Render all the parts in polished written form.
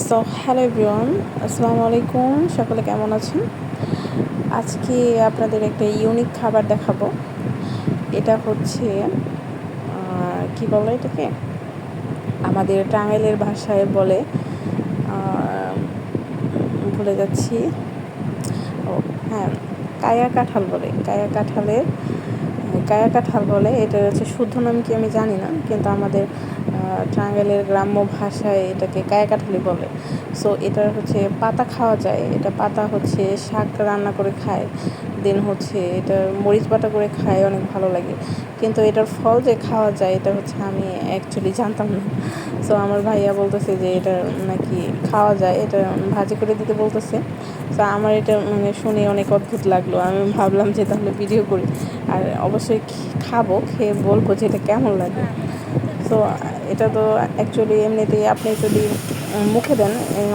So hello everyone, আসসালামু আলাইকুম। সকলে কেমন আছেন? আজকে আপনাদের একটা ইউনিক খাবার দেখাবো। এটা হচ্ছে কি বলে এটাকে, আমাদের টাঙ্গাইলের ভাষায় বলে, ভুলে যাচ্ছি। ও হ্যাঁ, কায়া কাঁঠাল বলে। এটা হচ্ছে শুদ্ধ নাম কি আমি জানি না, কিন্তু আমাদের টাঙ্গাইলের গ্রাম্য ভাষায় এটাকে কায়া কাঁঠালই বলে। সো এটার হচ্ছে পাতা খাওয়া যায়। এটা পাতা হচ্ছে শাক রান্না করে খায়, দেন হচ্ছে এটা মরিচ বাটা করে খায়, অনেক ভালো লাগে। কিন্তু এটার ফল যে খাওয়া যায় এটা হচ্ছে আমি অ্যাকচুয়ালি জানতাম না। সো আমার ভাইয়া বলতেছে যে এটা নাকি খাওয়া যায়, এটা ভাজি করে দিতে বলতেছে। তো আমার এটা শুনে অনেক অদ্ভুত লাগলো। আমি ভাবলাম যে তাহলে ভিডিও করি, আর অবশ্যই খাবো, খেয়ে বলবো যে এটা কেমন লাগে। তো এটা তো অ্যাকচুয়ালি এমনিতেই আপনি যদি মুখে দেন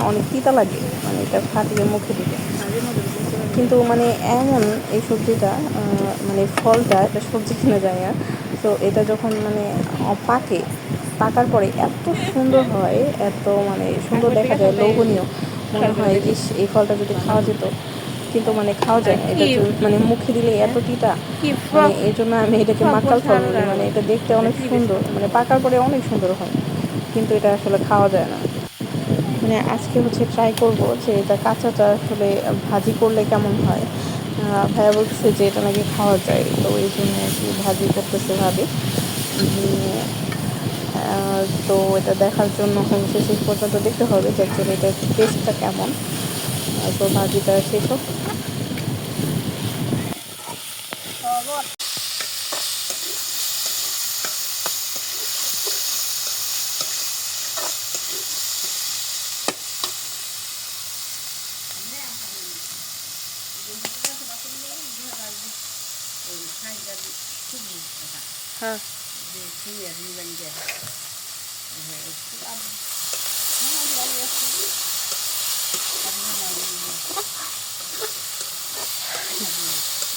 অনেক তিতা লাগে, এটা ফাটিয়ে মুখে দিতে। কিন্তু এমন এই সবজিটা, ফলটা, এটা সবজি কিনা যায় না। তো এটা যখন পাকে, পাকার পরে এত সুন্দর হয়, এত সুন্দর দেখা যায়, লোভনীয় মনে হয় যে এই ফলটা যদি খাওয়া যেত। কিন্তু খাওয়া যায় না। এটা মুখে দিলে এত তিতা, এই জন্য আমি এটাকে মাকাল ফল বলি। এটা দেখতে অনেক সুন্দর, পাকার পরে অনেক সুন্দর হয়, কিন্তু এটা আসলে খাওয়া যায় না। আজকে হচ্ছে ট্রাই করব যে এটা কাঁচাটা আসলে ভাজি করলে কেমন হয়। ভাইয়া বলতেছে যে এটা নাকি খাওয়া যায়, তো এই জন্য আর কি ভাজি করতেছে ভাবি। তো এটা দেখার জন্য শেষ পর্যন্ত দেখতে হবে যে অ্যাকচুয়ালি এটার টেস্টটা কেমন। তো ভাজিটা শেষ হোক। হ্যাঁ,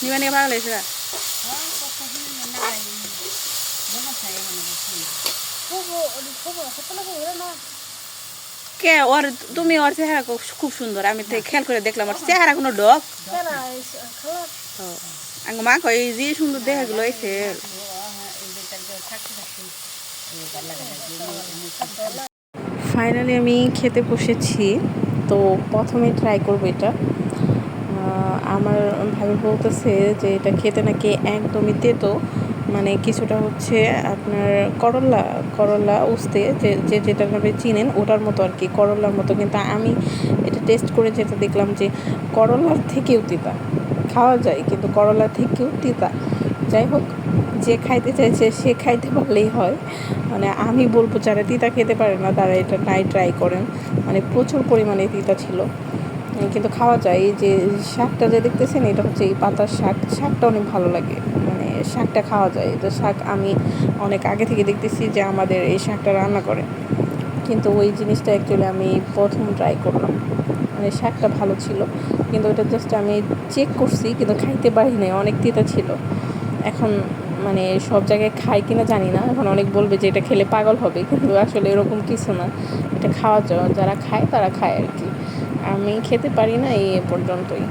নিবানি ভালো লাগছে কে ওর, তুমি ওর চেহারা খুব সুন্দর। আমি তো খেয়াল করে দেখলাম ওর চেহারা কোনো ডক মা কই যে সুন্দর দেখাগুলো এসে। ফাইনালি আমি খেতে বসেছি। তো প্রথমে ট্রাই করবো এটা। আমার ভাবি বলতেছে যে এটা খেতে নাকি একদমই তেতো, কিছুটা হচ্ছে আপনার করলা করলা উস্তে যে যেটাভাবে চিনেন ওটার মতো আর কি, করলার মতো। কিন্তু আমি এটা টেস্ট করে যেটা দেখলাম যে করলার থেকেও তিতা। খাওয়া যায় কিন্তু করলার থেকেও তিতা। যাই হোক, যে খাইতে চাইছে সে খাইতে পারলেই হয়। আমি বলবো যারা তিতা খেতে পারে না তারা এটা নাই ট্রাই করেন। প্রচুর পরিমাণে তিতা ছিল, কিন্তু খাওয়া যায়। এই যে শাকটা যে দেখতেছেন, এটা হচ্ছে এই পাতার শাক। শাকটা অনেক ভালো লাগে, শাকটা খাওয়া যায়। তো শাক আমি অনেক আগে থেকে দেখতেছি যে আমাদের এই শাকটা রান্না করে, কিন্তু ওই জিনিসটা অ্যাকচুয়ালি আমি প্রথম ট্রাই করলাম। শাকটা ভালো ছিল, কিন্তু ওটা জাস্ট আমি চেক করছি, কিন্তু খাইতে পারি নাই, অনেক তিতা ছিল। এখন সব জায়গায় খাই কিনা জানি না, এখন অনেক বলবে যে এটা খেলে পাগল হবে, কিন্তু আসলে এরকম কিছু না। এটা খাওয়া যাওয়া, যারা খায় তারা খায় আর কি। আমি খেতে পারি না, এই পর্যন্তই।